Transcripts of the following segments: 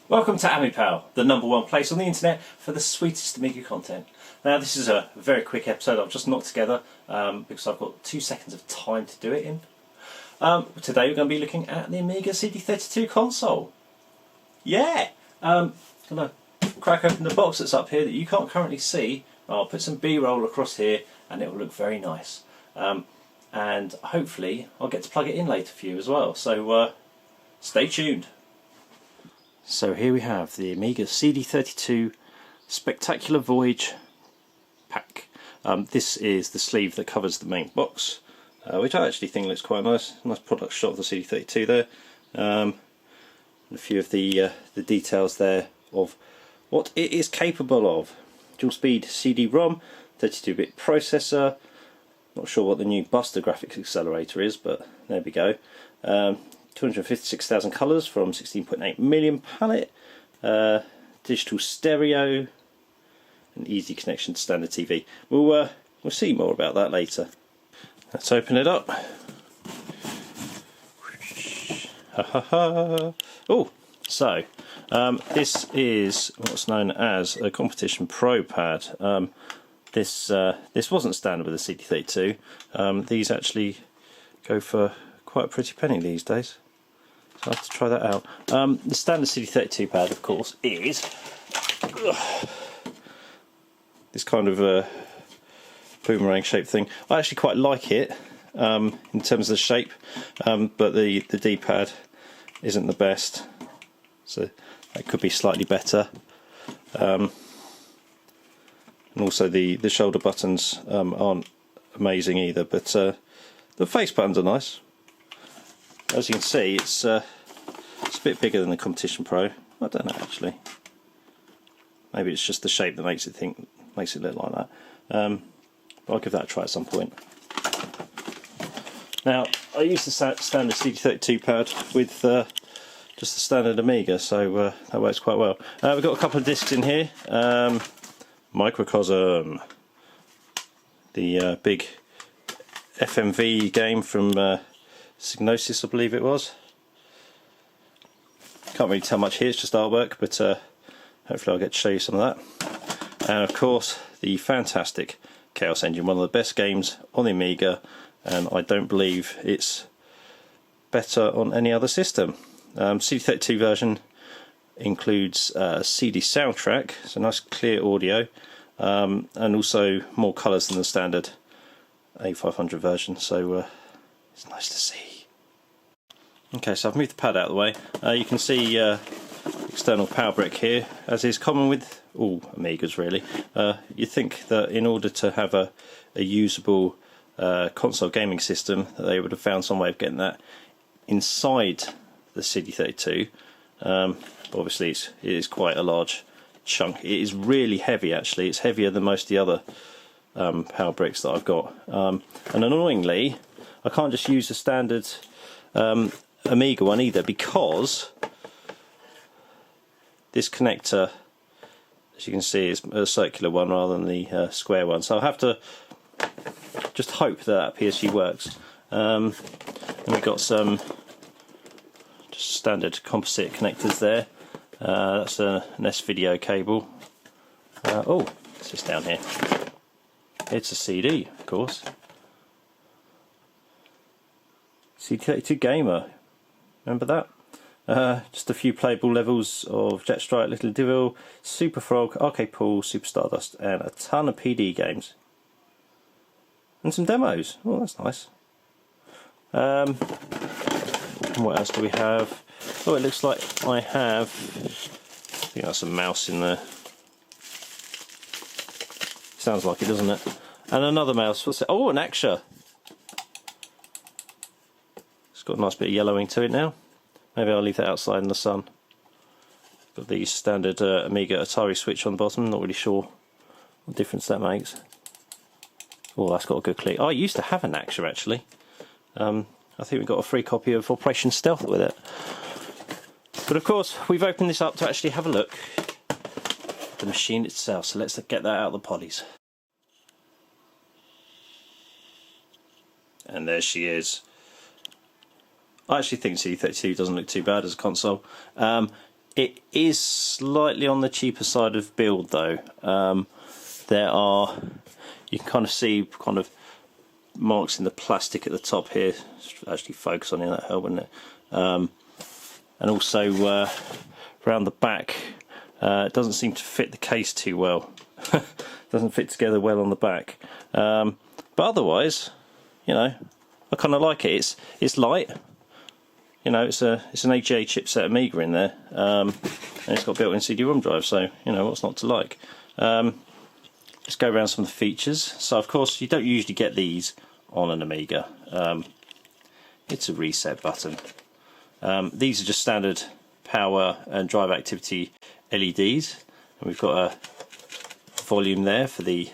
Welcome to Amipal, the #1 place on the internet for the sweetest Amiga content. Now this is a very quick episode I've just knocked together because I've got 2 seconds of time to do it in. Today we're going to be looking at the Amiga CD32 console. Yeah! I'm going to crack open the box that's up here that you can't currently see. I'll put some B-roll across here and it will look very nice. And hopefully I'll get to plug it in later for you as well, so stay tuned. So here we have the Amiga CD32 Spectacular Voyage pack. This is the sleeve that covers the main box, which I actually think looks quite nice. Nice product shot of the CD32 there. And a few of the details there of what it is capable of. Dual speed CD-ROM, 32-bit processor. Not sure what the new Buster graphics accelerator is, but there we go. 256,000 colours from 16.8 million palette, digital stereo, an easy connection to standard TV. We'll see more about that later. Let's open it up. Oh, so this is what's known as a competition pro pad. This wasn't standard with the CD32. These actually go for quite a pretty penny these days. So I have to try that out. The standard CD32 pad, of course, is this kind of a boomerang shaped thing. I actually quite like it in terms of the shape, but the D-pad isn't the best, so that could be slightly better. And also the shoulder buttons aren't amazing either, but the face buttons are nice. As you can see, it's a bit bigger than the Competition Pro. I don't know actually. Maybe it's just the shape that makes it look like that. But I'll give that a try at some point. Now, I use the standard CD32 pad with just the standard Amiga, so that works quite well. We've got a couple of discs in here. Microcosm, the big FMV game from Psygnosis, I believe it was. Can't really tell much here, it's just artwork, but hopefully I'll get to show you some of that. And of course the fantastic Chaos Engine, one of the best games on the Amiga, and I don't believe it's better on any other system. CD32 version includes a CD soundtrack, so nice clear audio, and also more colours than the standard A500 version, so it's nice to see. Okay, so I've moved the pad out of the way. You can see external power brick here, as is common with all Amigas really. You'd think that in order to have a usable console gaming system, that they would have found some way of getting that inside the CD32. But obviously it is quite a large chunk. It is really heavy actually. It's heavier than most of the other power bricks that I've got. And annoyingly, I can't just use the standard Amiga one either, because this connector, as you can see, is a circular one rather than the square one. So I'll have to just hope that PSG works. And we've got some just standard composite connectors there. That's an S-video cable. Oh, it's just down here. It's a CD, of course. CD32 Gamer, remember that? Just a few playable levels of Jet Strike, Little Devil, Super Frog, Arcade Pool, Super Stardust, and a ton of PD games. And some demos. Oh, that's nice. What else do we have? Oh, it looks like I have, I think that's a mouse in there. Sounds like it, doesn't it? And another mouse. What's it? Oh, an Aksha. Got a nice bit of yellowing to it now. Maybe I'll leave that outside in the sun. Got the standard Amiga Atari switch on the bottom, not really sure what difference that makes. Oh, that's got a good click. Oh, I used to have an Aksha actually. I think we got a free copy of Operation Stealth with it. But of course, we've opened this up to actually have a look at the machine itself, so let's get that out of the polys. And there she is. I actually think CD32 doesn't look too bad as a console. It is slightly on the cheaper side of build though. There are, you can kind of see kind of marks in the plastic at the top here. Actually focus on it, that help, wouldn't it? And also around the back, it doesn't seem to fit the case too well. Doesn't fit together well on the back. But otherwise, you know, I kind of like it. It's light. You know, it's an AGA chipset Amiga in there, and it's got built-in CD-ROM drive. So you know, what's not to like? Let's go around some of the features. So of course, you don't usually get these on an Amiga. It's a reset button. These are just standard power and drive activity LEDs, and we've got a volume there for the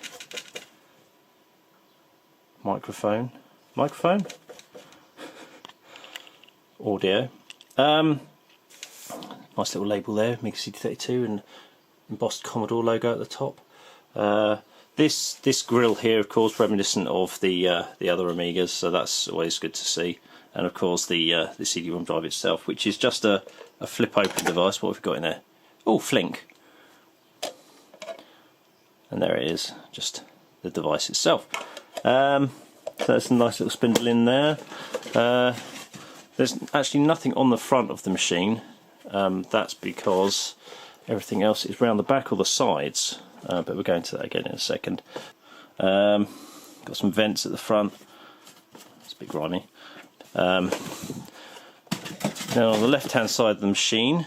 microphone audio. Nice little label there, Amiga CD32, and embossed Commodore logo at the top. This grill here, of course, reminiscent of the other Amigas, so that's always good to see. And of course the CD-ROM drive itself, which is just a flip open device. What have we got in there? Oh, Flink. And there it is, just the device itself. So that's a nice little spindle in there. There's actually nothing on the front of the machine. That's because everything else is round the back or the sides. But we'll go into that again in a second. Got some vents at the front. It's a bit grimy. Now on the left hand side of the machine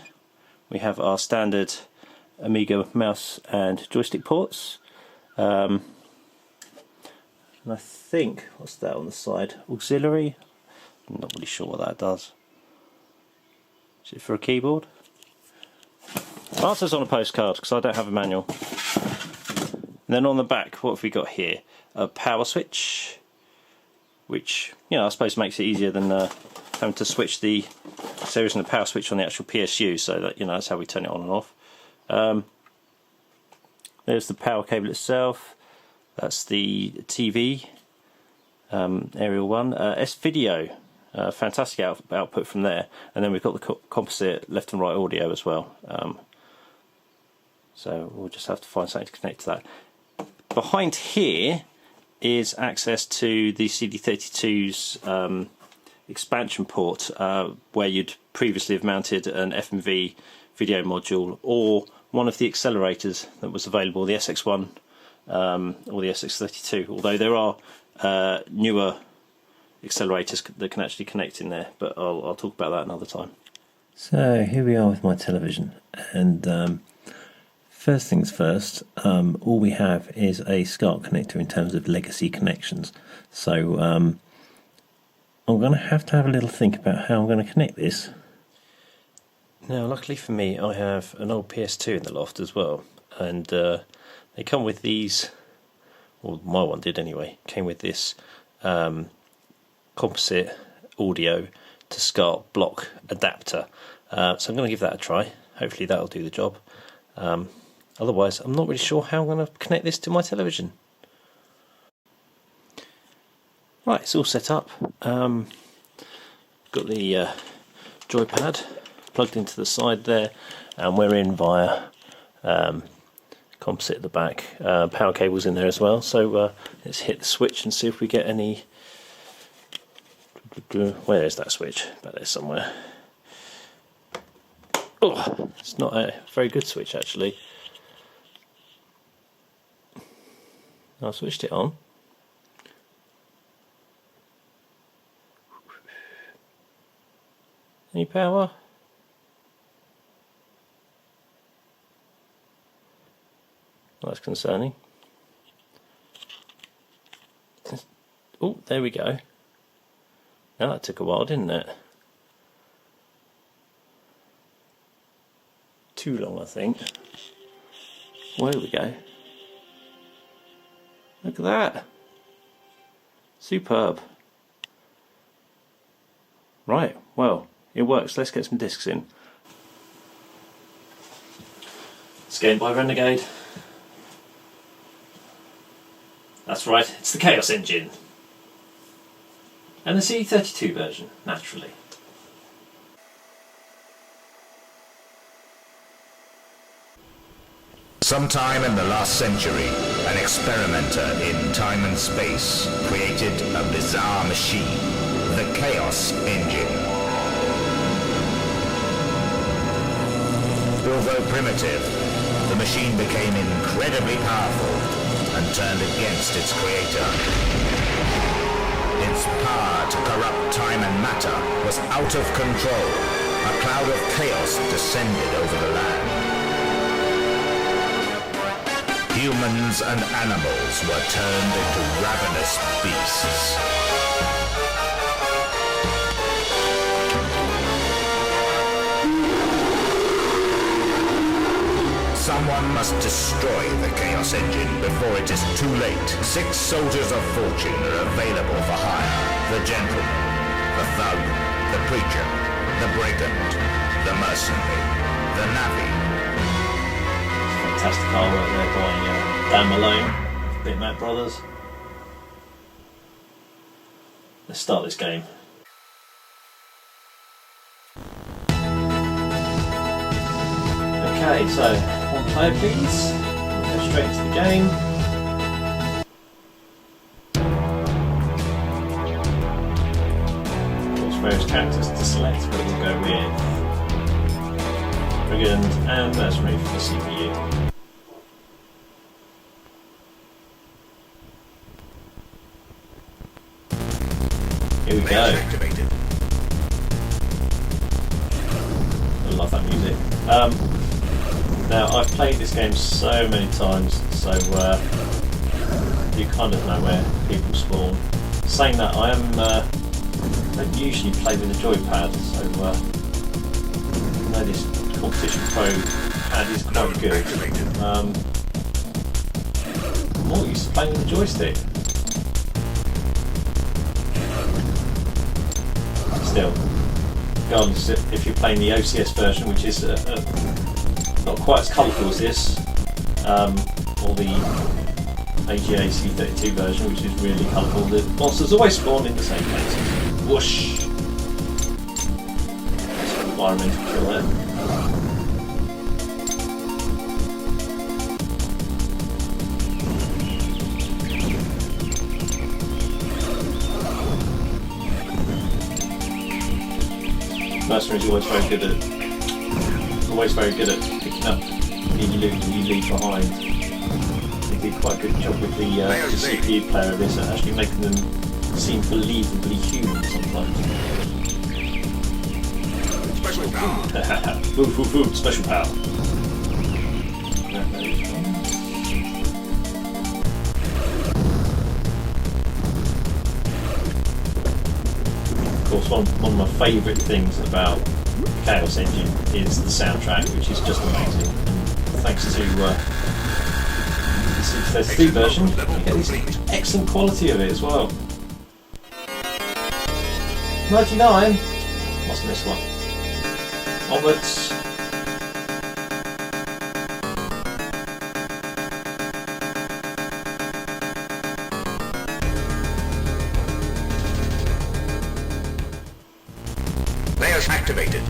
we have our standard Amiga mouse and joystick ports. And I think, what's that on the side? Auxiliary? I'm not really sure what that does. Is it for a keyboard? Answer's on a postcard because I don't have a manual. And then on the back, what have we got here? A power switch, which, you know, I suppose makes it easier than having to switch the series and the power switch on the actual PSU, so that, you know, that's how we turn it on and off. There's the power cable itself. That's the TV, aerial one. S-Video, fantastic output from there. And then we've got the composite left and right audio as well. So we'll just have to find something to connect to that. Behind here is access to the CD32's expansion port, where you'd previously have mounted an FMV video module or one of the accelerators that was available, the SX1 or the SX32, although there are newer accelerators that can actually connect in there, but I'll talk about that another time. So here we are with my television, and first things first, all we have is a SCART connector in terms of legacy connections. So I'm going to have a little think about how I'm going to connect this. Now, luckily for me, I have an old PS2 in the loft as well, and they come with these, well, my one did anyway, came with this composite audio to SCART block adapter. So I'm going to give that a try. Hopefully that'll do the job. Otherwise, I'm not really sure how I'm going to connect this to my television. Right, it's all set up. Got the joypad plugged into the side there, and we're in via composite at the back. Power cables in there as well. So let's hit the switch and see if we get any. Where is that switch? Back there somewhere. Oh, it's not a very good switch actually. I switched it on. Any power? Well, that's concerning. Oh, there we go. Now that took a while, didn't it? Too long, I think. Well, there we go. Look at that. Superb. Right, well, it works. Let's get some discs in. It's Game Boy Renegade. That's right, it's the Chaos Engine. And the CD32 version, naturally. Sometime in the last century, an experimenter in time and space created a bizarre machine, the Chaos Engine. Although primitive, the machine became incredibly powerful and turned against its creator. Its power to corrupt time and matter was out of control. A cloud of chaos descended over the land. Humans and animals were turned into ravenous beasts. Someone must destroy the Chaos Engine before it is too late. 6 soldiers of fortune are available for hire. The gentleman, the thug, the preacher, the brigand, the mercenary, the navvy. Fantastic artwork there by Dan Malone, Bitmap Brothers. Let's start this game. Okay, so one player please. We'll go straight into the game. There's various characters to select, but we'll go with Brigand and Mercenary for the CPU. Here we go. I love that music. Now I've played this game so many times, so you kind of know where people spawn. Saying that, I don't usually play with a joypad, so I know this Competition Pro pad is quite good. I'm more used to playing with a joystick. Still, regardless if you're playing the OCS version, which is not quite as colourful as this, or the AGA CD32 version, which is really colourful, the monsters always spawn in the same places. Whoosh! Some environmental kill there. Mercenaries always very good at picking up the loot that you leave behind. They do quite a good job with the CPU player of this at actually making them seem believably human sometimes. Special power. Food, special power. Of course, one of my favourite things about Chaos Engine is the soundtrack, which is just amazing. And thanks to the CD32 version, you get this excellent quality of it as well. 99? Must have missed one. Onwards. Layers activated.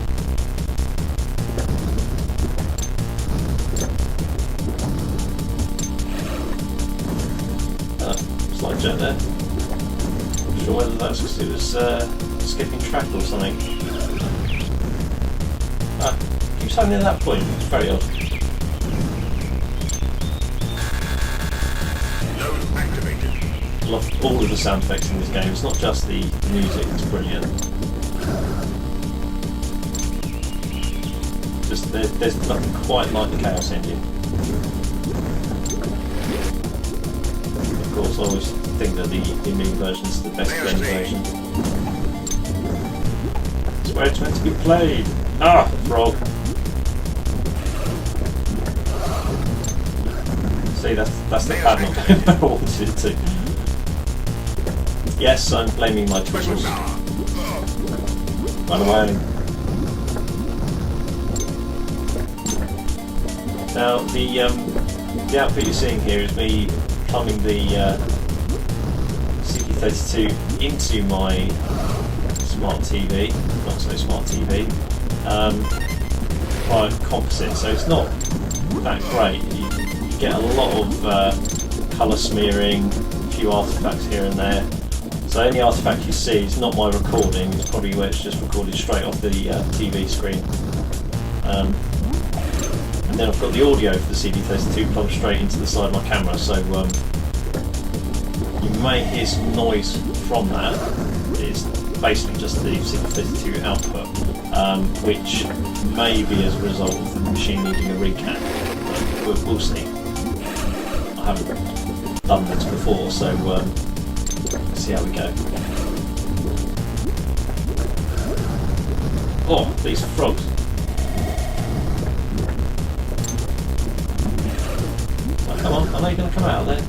Slight jet there. Not sure whether that's because it was skipping track or something. Keep standing at that point. It's very odd. Node activated. I love all of the sound effects in this game. It's not just the music. It's brilliant. Just there's nothing quite like the Chaos Engine. Of course, I always think that the Amiga version is the best game version. It's where it's meant to be played. Ah, frog. See, that's the pad not going where I wanted it to. Yes, I'm blaming my tools. Run away. Now the output you're seeing here is me plumbing the CD32 into my smart TV, not so smart TV, via composite, so it's not that great. You get a lot of colour smearing, a few artefacts here and there. So any artefact you see is not my recording, it's probably where it's just recorded straight off the TV screen. And then I've got the audio for the CD32 plugged straight into the side of my camera, so you may hear some noise from that. It's basically just the CD32 output, which may be as a result of the machine needing a recap, but we'll see. I haven't done this before, so let's see how we go. Oh, these frogs. Oh, come on, I know you're going to come out of there.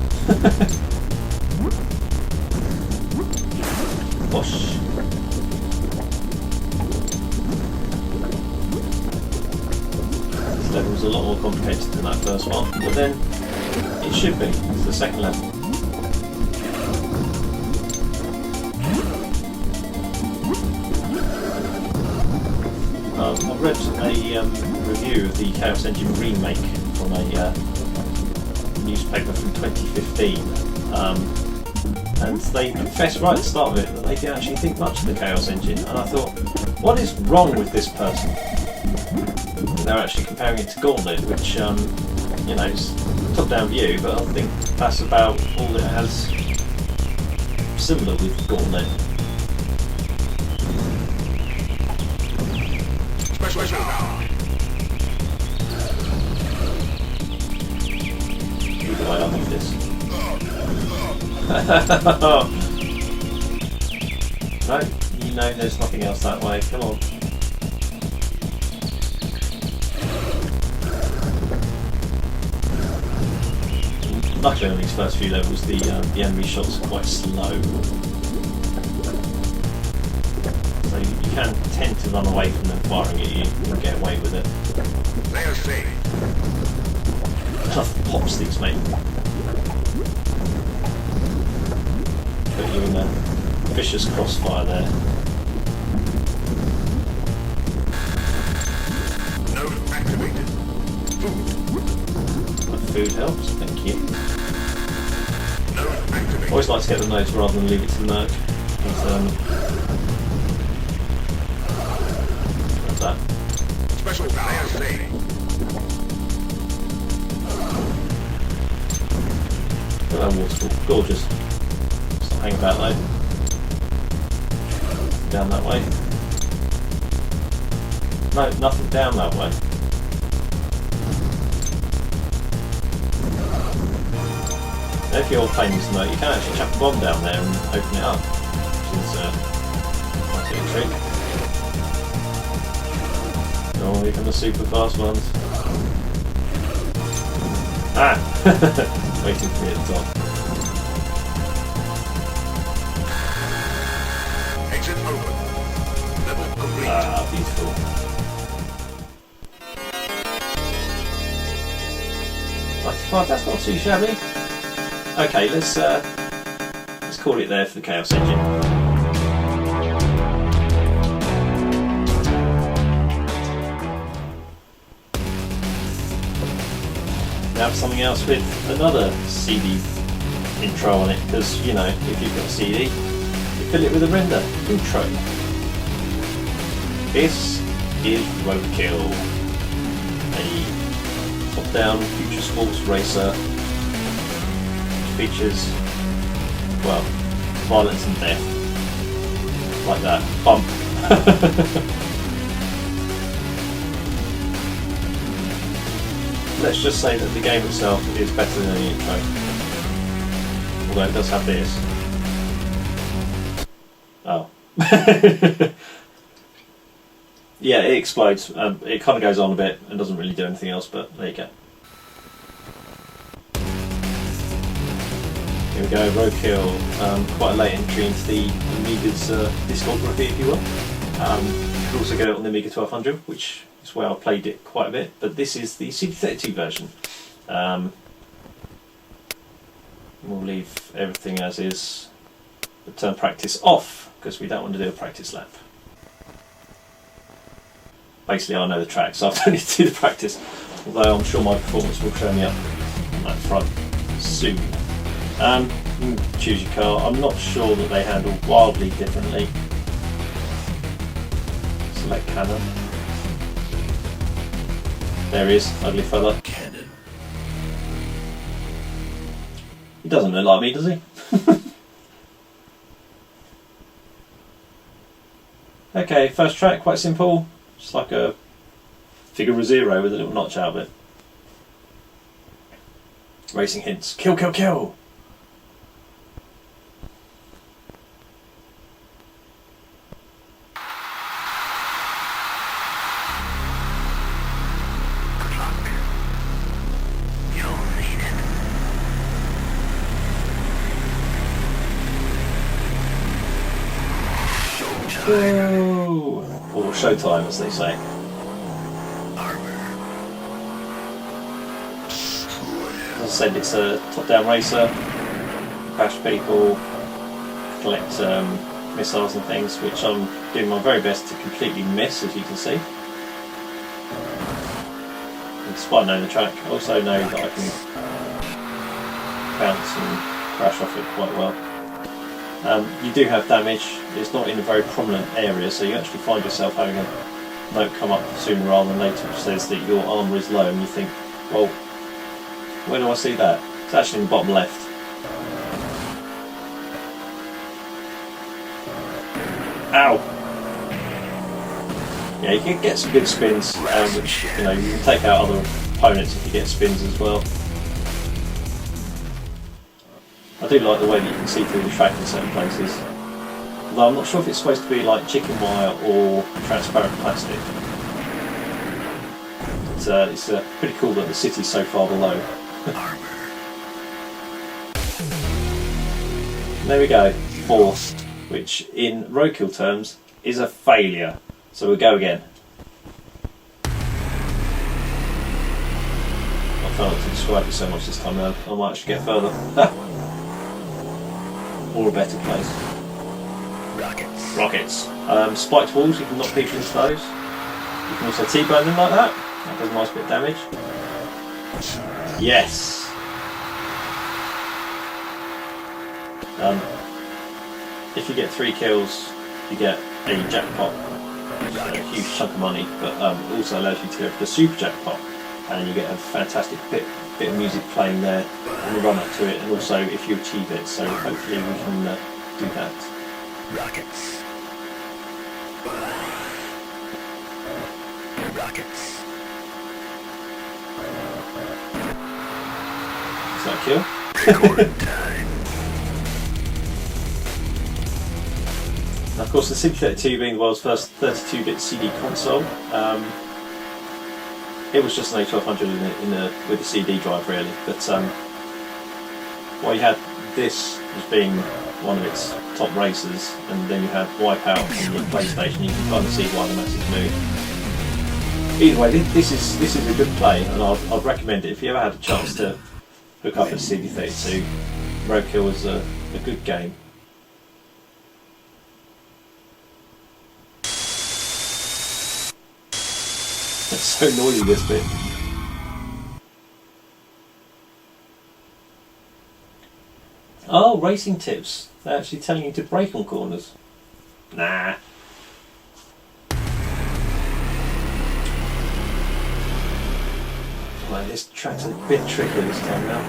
Whoosh. This level was a lot more complicated than that first one, but then it should be. It's the second level. I read a review of the Chaos Engine remake from a newspaper from 2015, and they confessed right at the start of it that they didn't actually think much of the Chaos Engine, and I thought, what is wrong with this person? They're actually comparing it to Gauntlet, which you know, is top-down view, but I think that's about all it has similar with Gauntlet. Who do I love this? No, you know there's nothing else that way, come on. Luckily on these first few levels the enemy shots are quite slow. So you can tend to run away from them firing at you and get away with it. Tough pops these, mate. Put you in a vicious crossfire there. Node activated. My food helps, thank you. Node activated. Always like to get the nodes rather than leave it to the merc. Like that. Special power saved. Look at that waterfall, gorgeous. Stop hanging about though. Down that way. No, nothing down that way. Now if you're playing this note, you can actually chuck a bomb down there and open it up, which is quite a trick. Oh, here come the super fast ones. Ah! Waiting for me at the top. Exit open. Level complete. Ah, beautiful. That's not too shabby. Okay, let's call it there for the Chaos Engine. Now something else with another CD intro on it, because you know, if you've got a CD, you fill it with a render intro. This is Roadkill, a top-down future sports racer which features, well, violence and death, like that. Bump. Let's just say that the game itself is better than the intro, although it does have this. Oh. Yeah, it explodes. It kind of goes on a bit and doesn't really do anything else, but there you go. Here we go, Roadkill. Quite a late entry into the Amiga's discography, if you will. You can also get it on the Amiga 1200, which is where I played it quite a bit, but this is the CD32 version. We'll leave everything as is, but turn practice off, because we don't want to do a practice lap. Basically I know the track, so I don't need to do the practice, although I'm sure my performance will show me up that front soon. Choose your car. I'm not sure that they handle wildly differently. Select cannon. There he is, ugly fella. Cannon. He doesn't look like me, does he? Okay, first track, quite simple. Just like a figure of 0 with a little notch out of it. Racing hints. Kill, kill, kill! Whoa! Or showtime, as they say. As I said, it's a top-down racer. Bash people, collect missiles and things, which I'm doing my very best to completely miss, as you can see. And despite knowing the track, I also know that I can bounce and crash off it quite well. You do have damage. It's not in a very prominent area, so you actually find yourself having a note come up sooner rather than later which says that your armour is low, and you think, well, where do I see that? It's actually in the bottom left. Ow! Yeah, you can get some good spins, which, you know, you can take out other opponents if you get spins as well. I do like the way that you can see through the track in certain places. Although I'm not sure if it's supposed to be like chicken wire or transparent plastic. It's pretty cool that the city's so far below. There we go, forced, which in roadkill terms is a failure. So we'll go again. I failed to describe it so much this time around, I might actually get further. Or a better place. Rockets. Rockets. Spiked walls, you can knock people into those. You can also T-bone them like that. That does a nice bit of damage. Yes! If you get 3 kills, you get a jackpot. Which is a huge chunk of money, but it also allows you to go for the super jackpot. And you get a fantastic bit of music playing there on the run up to it, and also if you achieve it, so hopefully we can do that. Rockets. Rockets. Is that a kill? Now, of course, the CD32 being the world's first 32-bit CD console, it was just an A1200 with a CD drive really, but while you had this as being one of its top racers, and then you had Wipeout on your PlayStation, you can kind of see why the masses move. Either way, this is a good play, and I'd recommend it if you ever had a chance to hook up a CD32. Roadkill is a good game. It's so noisy, this bit. Oh, racing tips. They're actually telling you to brake on corners. Nah. Right, this track's a bit trickier this time now.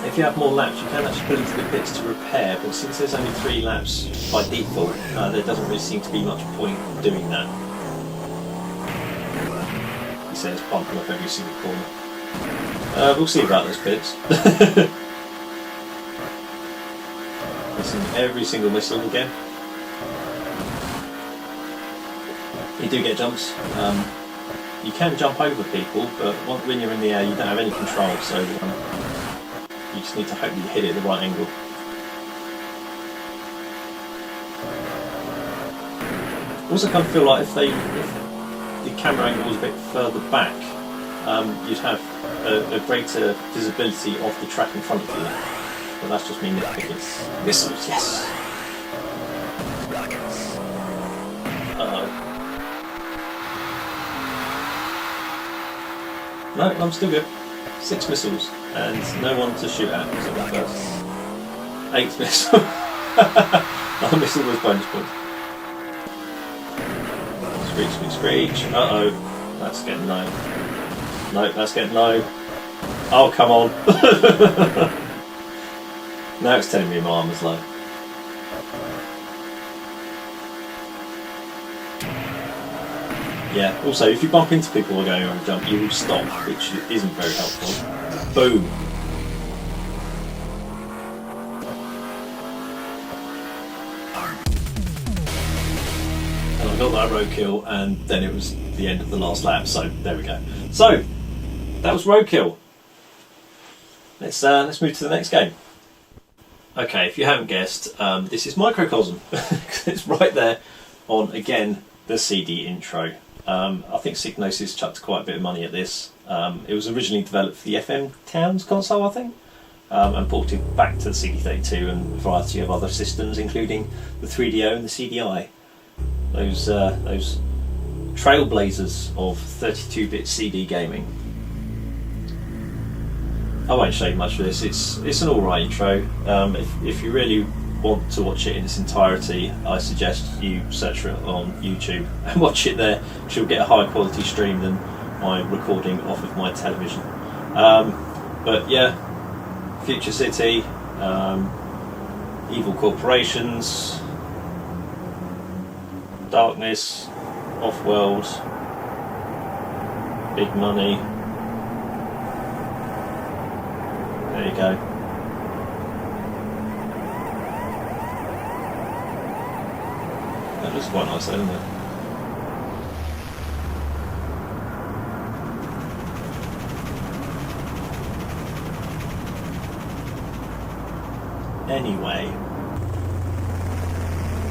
If you have more laps, you can actually put into the pits to repair, but since there's only 3 laps by default, there doesn't really seem to be much point doing that. He says bumping off every single corner. We'll see about those pits. Missing every single missile again. You do get jumps. You can jump over people, but when you're in the air you don't have any control, so you just need to hope you hit it at the right angle. Also kind of feel like if the camera angle was a bit further back, you'd have a greater visibility of the track in front of you. But that's just me nitpicking. Missiles, yes! Uh-oh. No, I'm still good. 6 missiles and no one to shoot at except the first. 8th missile. Our missile was bonus points. Screech, screech, screech. Uh oh, that's getting low. No, that's getting low. Oh, come on. Now it's telling me my armor's low. Yeah, also if you bump into people while going over a jump, you will stop, which isn't very helpful. Boom. And I got that roadkill, and then it was the end of the last lap, so there we go. So, that was roadkill. Let's move to the next game. Okay, if you haven't guessed, this is Microcosm. It's right there on, again, the CD intro. I think Psygnosis chucked quite a bit of money at this. It was originally developed for the FM Towns console, I think, and ported back to the CD32 and a variety of other systems, including the 3DO and the CDI. Those trailblazers of 32-bit CD gaming. I won't show you much of this. It's an alright intro. If you really want to watch it in its entirety, I suggest you search for it on YouTube and watch it there. You'll get a higher quality stream than my recording off of my television. But yeah, Future City, evil corporations, darkness, off-world, big money. There you go. That looks quite nice, doesn't it? Anyway.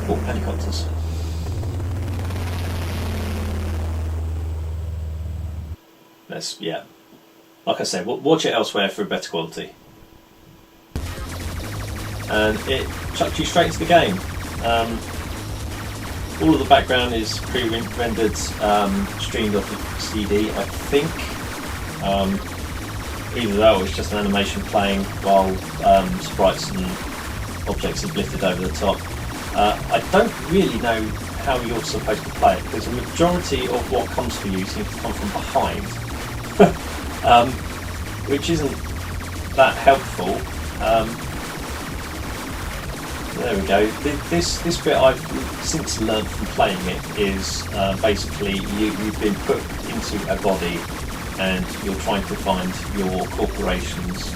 Oh, helicopters. Yeah. Like I said, watch it elsewhere for a better quality. And it chucked you straight into the game. All of the background is pre-rendered, streamed off of CD, I think. Either that or it's just an animation playing while sprites and objects are lifted over the top. I don't really know how you're supposed to play it, because the majority of what comes for you seems to come from behind, which isn't that helpful. There we go. This bit I've since learned from playing it is basically you've been put into a body and you're trying to find your corporation's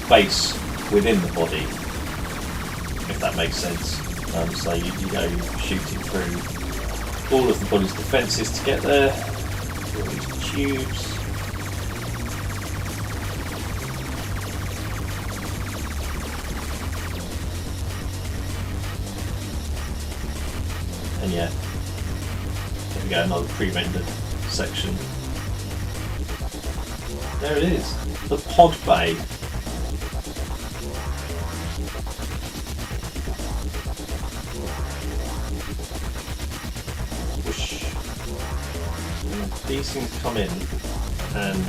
base within the body, if that makes sense. So you go shooting through all of the body's defences to get there, through all these tubes. And yeah, there we go, another pre-rendered section. There it is, the pod bay. Whoosh. And these things come in and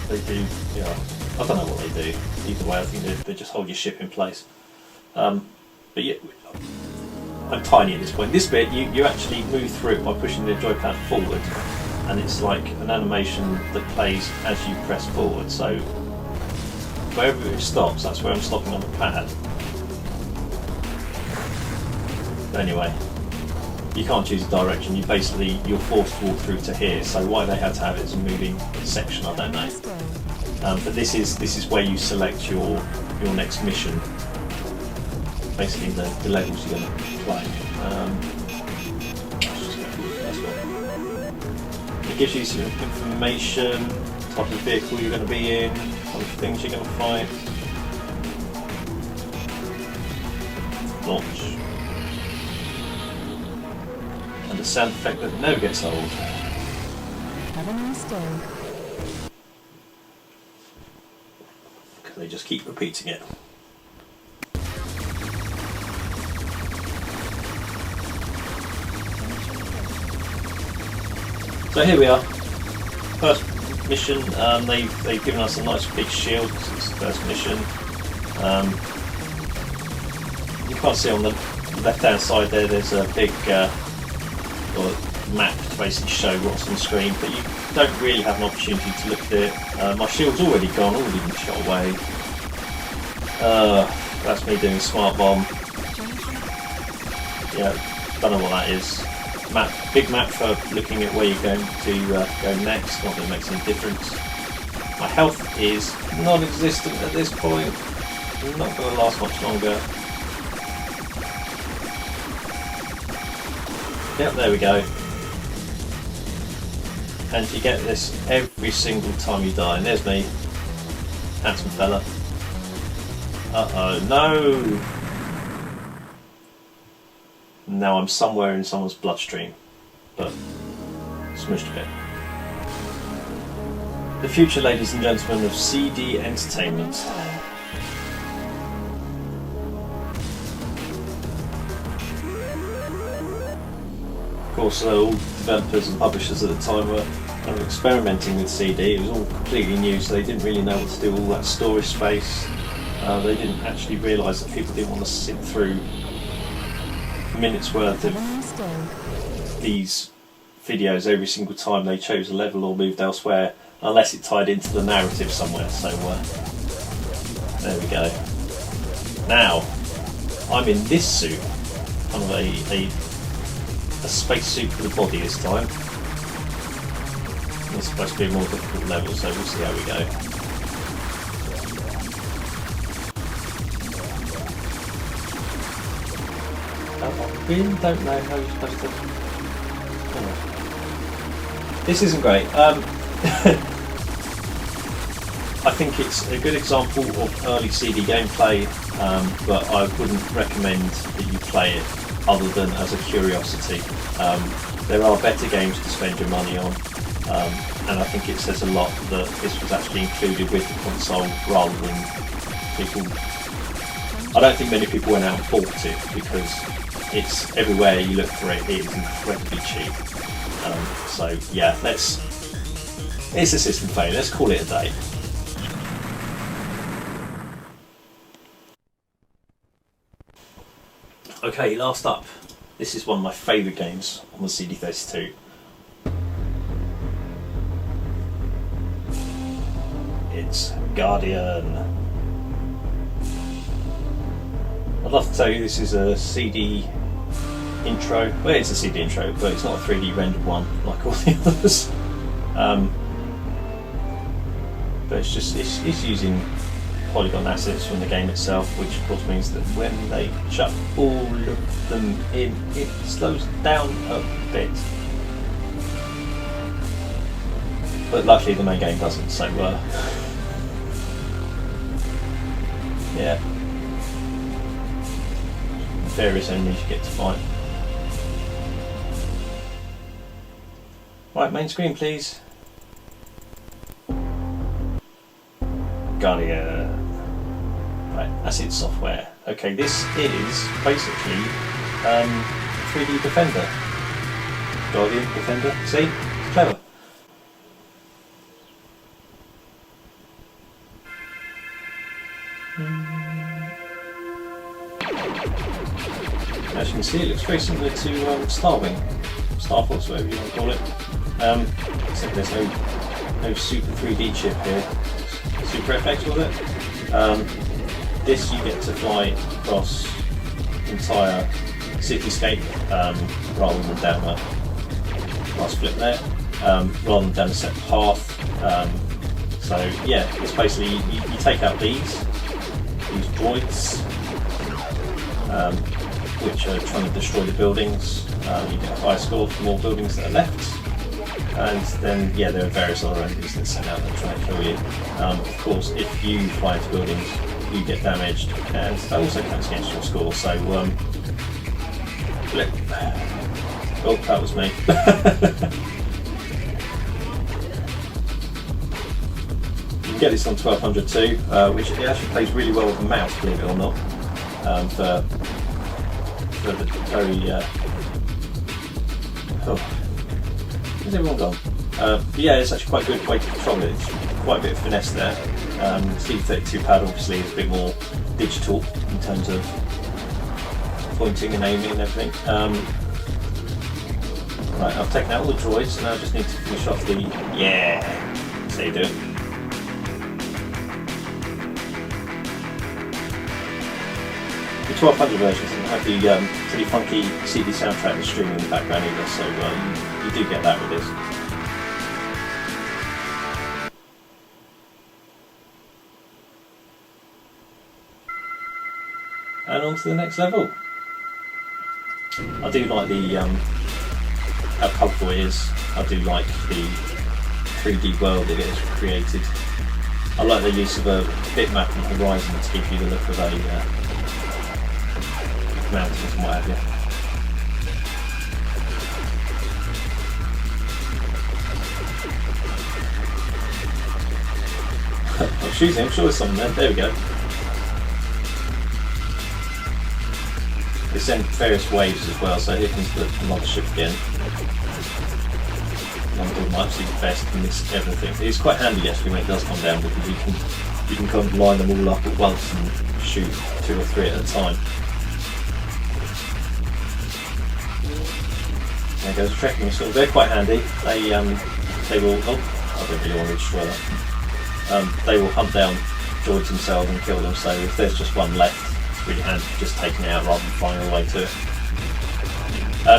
they do, yeah, I don't know what they do. Either way, I think they just hold your ship in place. But yeah, I'm tiny at this point. This bit, you actually move through it by pushing the joypad forward, and it's like an animation that plays as you press forward. So wherever it stops, that's where I'm stopping on the pad. Anyway, you can't choose a direction. You're forced to walk through to here. So why they had to have it as a moving section, I don't know. But this is where you select your next mission. Basically the levels you're going to play. It gives you some information, type of vehicle you're going to be in, type of things you're going to fight. Launch. And a sound effect that never gets old. Have a nice day. Because they just keep repeating it. So here we are. First mission. They've given us a nice big shield because it's the first mission. You can't see on the left-hand side there. There's a big map to basically show what's on the screen, but you don't really have an opportunity to look at it. My shield's already gone, already been shot away. That's me doing smart bomb. Yeah, don't know what that is. Big map for looking at where you're going to go next. Not that it makes any difference. My health is non-existent at this point. Not going to last much longer. Yep, there we go. And you get this every single time you die. And there's me, handsome fella. Uh-oh, no! Now I'm somewhere in someone's bloodstream, but smushed a bit. The future, ladies and gentlemen, of CD Entertainment. Of course, all developers and publishers at the time were kind of experimenting with CD. It was all completely new, so they didn't really know what to do with all that storage space. They didn't actually realise that people didn't want to sit through minutes worth of these videos every single time they chose a level or moved elsewhere, unless it tied into the narrative somewhere. So there we go. Now I'm in this suit, kind of a space suit for the body this time. It's supposed to be a more difficult level, so we'll see how we go. I really don't know how you're supposed to... Oh. This isn't great. I think it's a good example of early CD gameplay, but I wouldn't recommend that you play it other than as a curiosity. There are better games to spend your money on, and I think it says a lot that this was actually included with the console rather than people... I don't think many people went out and bought it because it's everywhere you look for it, it is incredibly cheap. So yeah, it's a system failure, let's call it a day. Okay, last up. This is one of my favourite games on the CD32. It's Guardian. I'd love to tell you this is a CD intro. Well, it's a CD intro, but it's not a 3D rendered one like all the others. But it's using polygon assets from the game itself, which of course means that when they chuck all of them in, it slows down a bit. But luckily the main game doesn't, so yeah. Various enemies you get to fight. Right, main screen please. Guardian. Right, Acid software. Okay, this is basically 3D Defender. Guardian Defender. See? It's clever. As you can see, it looks very similar to Starwing, Star Fox, whatever you want to call it. Except there's no super 3D chip here. Super FX was it? This you get to fly across the entire cityscape rather than down a nice flip there, rather than down a set path. So yeah, it's basically you take out these droids, which are trying to destroy the buildings. You get a higher score for more buildings that are left. And then, yeah, there are various other enemies that set out that try to kill you. Of course, if you fly into buildings, you get damaged, and that also counts against your score. So, flip. Oh, that was me. You can get this on 1200 too, which it actually plays really well with the mouse, believe it or not. For the very Where's everyone gone? But yeah, it's actually quite a good way to control it. It's quite a bit of finesse there. CD32 pad obviously is a bit more digital in terms of pointing and aiming and everything. Right, I've taken out all the droids, and now I just need to finish off the... Yeah! That's how you do it. The 1200 version doesn't have the pretty funky CD soundtrack that's streaming in the background either, so you do get that with this. And on to the next level. I do like the how colourful it is. I do like the 3D world that gets created. I like the use of a bitmap and horizon to give you the look of a mountains and what have you. I'm shooting, I'm sure there's something there. There we go. They send various waves as well, so here comes the mothership again. I'm doing my absolute best to miss everything. It's quite handy actually when it does come down, because you can kind of line them all up at once and shoot 2 or 3 at a time. There goes the trekking missile. They're quite handy. They will. Oh, I don't really want to destroy that. They will hunt down droids themselves and kill them. So if there's just one left, it's really handy just taking it out rather than flying all the way to it.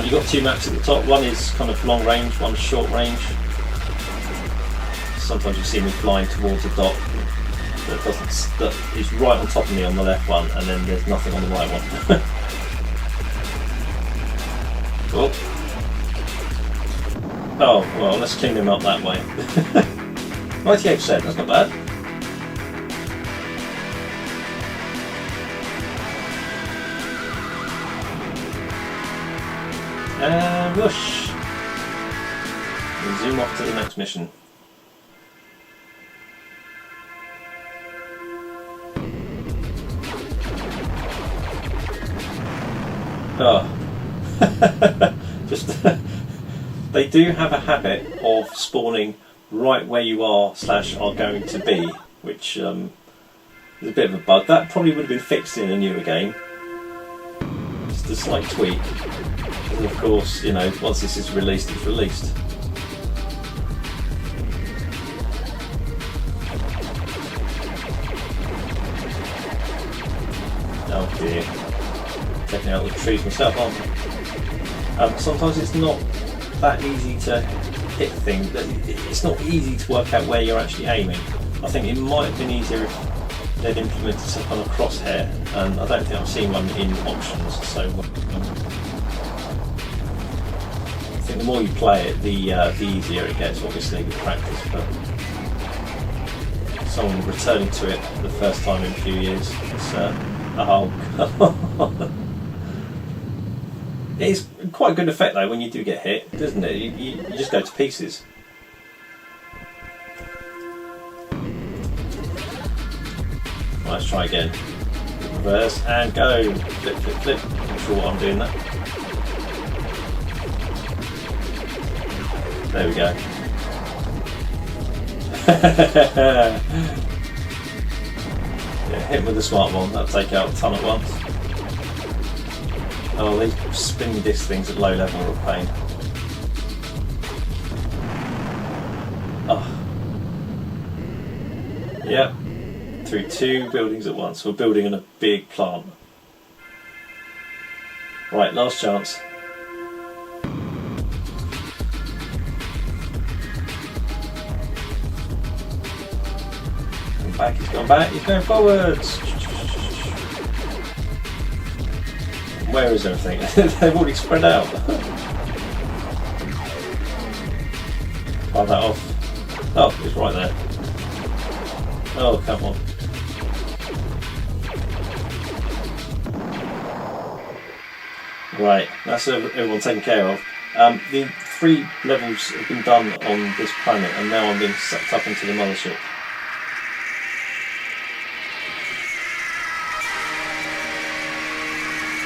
You've got 2 maps at the top. One is kind of long range, one's short range. Sometimes you see me flying towards a dot that is right on top of me on the left one, and then there's nothing on the right one. Cool. Oh, well, let's clean them up that way. 98%, that's not bad. And whoosh! We zoom off to the next mission. Oh. Just they do have a habit of spawning right where you are / are going to be, which is a bit of a bug. That probably would have been fixed in a newer game. Just a slight tweak. And of course, you know, once this is released, it's released. Oh dear. Taking out the trees myself, aren't I? Sometimes it's not that easy to hit things. It's not easy to work out where you're actually aiming. I think it might have been easier if they'd implemented some kind of crosshair, and I don't think I've seen one in options, so I think the more you play it, the easier it gets, obviously, with practice, but someone returning to it for the first time in a few years, it's oh god. It's quite a good effect though when you do get hit, doesn't it? You just go to pieces. Right, let's try again. Reverse and go. Flip, flip, flip. I'm not sure what I'm doing there. There we go. Yeah, hit with the smart one. That'll take out a ton at once. Oh, these spinning disc things at low level are a pain. Oh. Yep. Through 2 buildings at once. We're building in a big plant. Right, last chance. Come back, he's gone back, he's going forwards. Where is everything? They've already spread out. Fire that off. Oh, it's right there. Oh, come on. Right, that's everyone taken care of. The 3 levels have been done on this planet, and now I'm being sucked up into the mothership.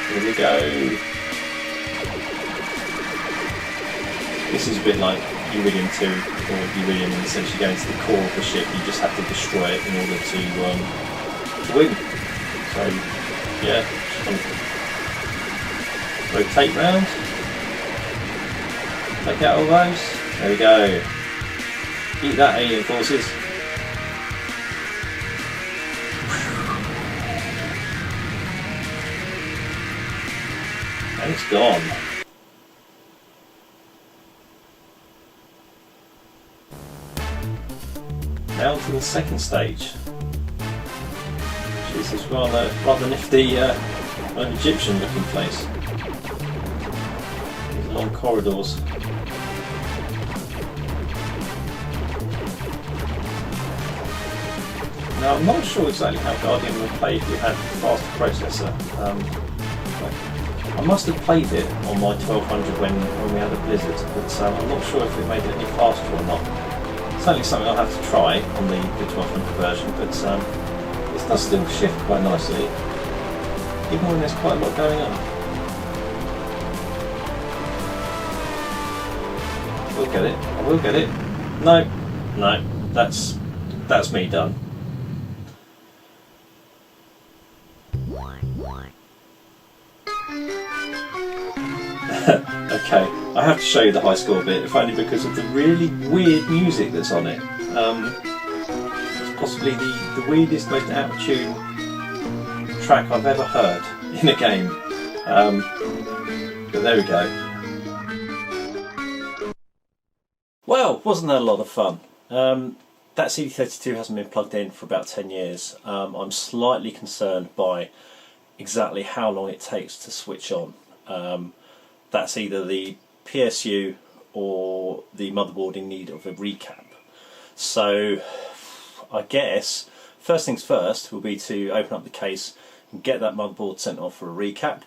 Here we go. This is a bit like Uridium 2 or Uridium, and essentially go into the core of the ship. You just have to destroy it in order to win. So yeah, just kind of rotate round, take out all those. There we go. Eat that, alien forces. And it's gone. Now to the second stage. This is rather nifty, Egyptian looking place. These long corridors. Now I'm not sure exactly how Guardian would play if you had a faster processor. I must have played it on my 1200 when we had a Blizzard, but I'm not sure if it made it any faster or not. Certainly something I'll have to try on the 1200 version, but it does still shift quite nicely, even when there's quite a lot going on. We'll get it. I will get it. No, that's me done. Okay, I have to show you the high score bit, if only because of the really weird music that's on it. It's possibly the weirdest, most out of tune track I've ever heard in a game. But there we go. Well, wasn't that a lot of fun? That CD32 hasn't been plugged in for about 10 years. I'm slightly concerned by exactly how long it takes to switch on. That's either the PSU or the motherboard in need of a recap. So I guess first things first will be to open up the case and get that motherboard sent off for a recap.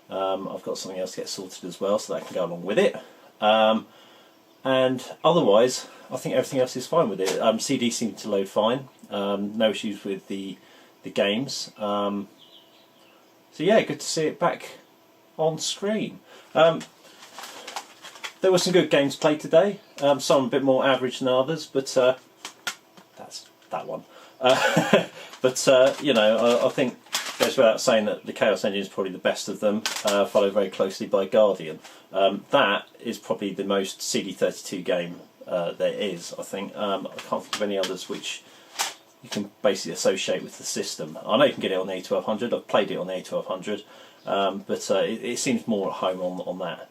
I've got something else to get sorted as well, so that can go along with it. And otherwise, I think everything else is fine with it. CD seems to load fine. No issues with the games. So yeah, good to see it back on screen. There were some good games played today, some a bit more average than others, but that's that one. But you know, I think it goes without saying that the Chaos Engine is probably the best of them, followed very closely by Guardian. That is probably the most CD32 game there is, I think. I can't think of any others which you can basically associate with the system. I know you can get it on the A1200, I've played it on the A1200, but it seems more at home on that.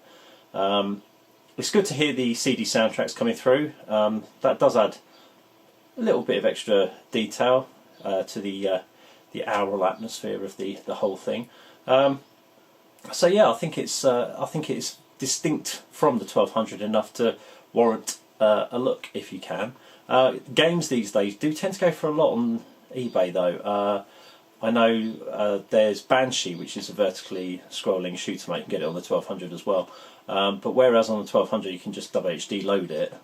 It's good to hear the CD soundtracks coming through. That does add a little bit of extra detail to the aural atmosphere of the whole thing. So yeah, I think it's distinct from the 1200 enough to warrant a look if you can. Games these days do tend to go for a lot on eBay though. I know there's Banshee, which is a vertically scrolling shooter mate. You can get it on the 1200 as well. But whereas on the 1200 you can just WHD load it.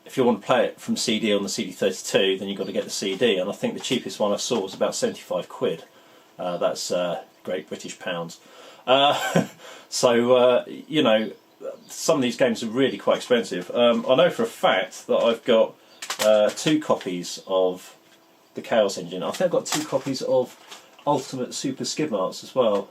If you want to play it from CD on the CD32, then you've got to get the CD, and I think the cheapest one I saw was about 75 quid. That's Great British pounds. So, you know, some of these games are really quite expensive. I know for a fact that I've got 2 copies of the Chaos Engine. I think I've got 2 copies of Ultimate Super Skid Marks as well.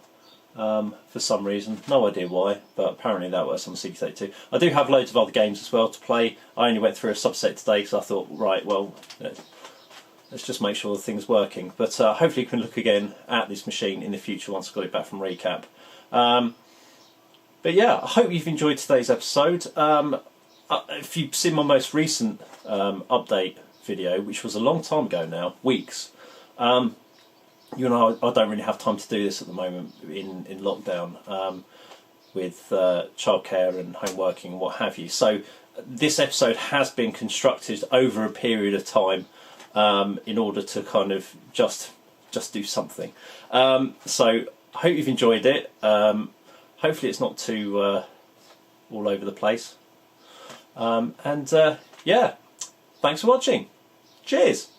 For some reason, no idea why, but apparently that was on the CD32. I do have loads of other games as well to play. I only went through a subset today because I thought, right, well, let's just make sure the thing's working. But hopefully you can look again at this machine in the future once I've got it back from recap. But yeah, I hope you've enjoyed today's episode. If you've seen my most recent update video, which was a long time ago now, weeks, you know, I don't really have time to do this at the moment in lockdown with childcare and home working and what have you. So this episode has been constructed over a period of time in order to kind of just do something. So I hope you've enjoyed it. Hopefully it's not too all over the place. Yeah, thanks for watching. Cheers.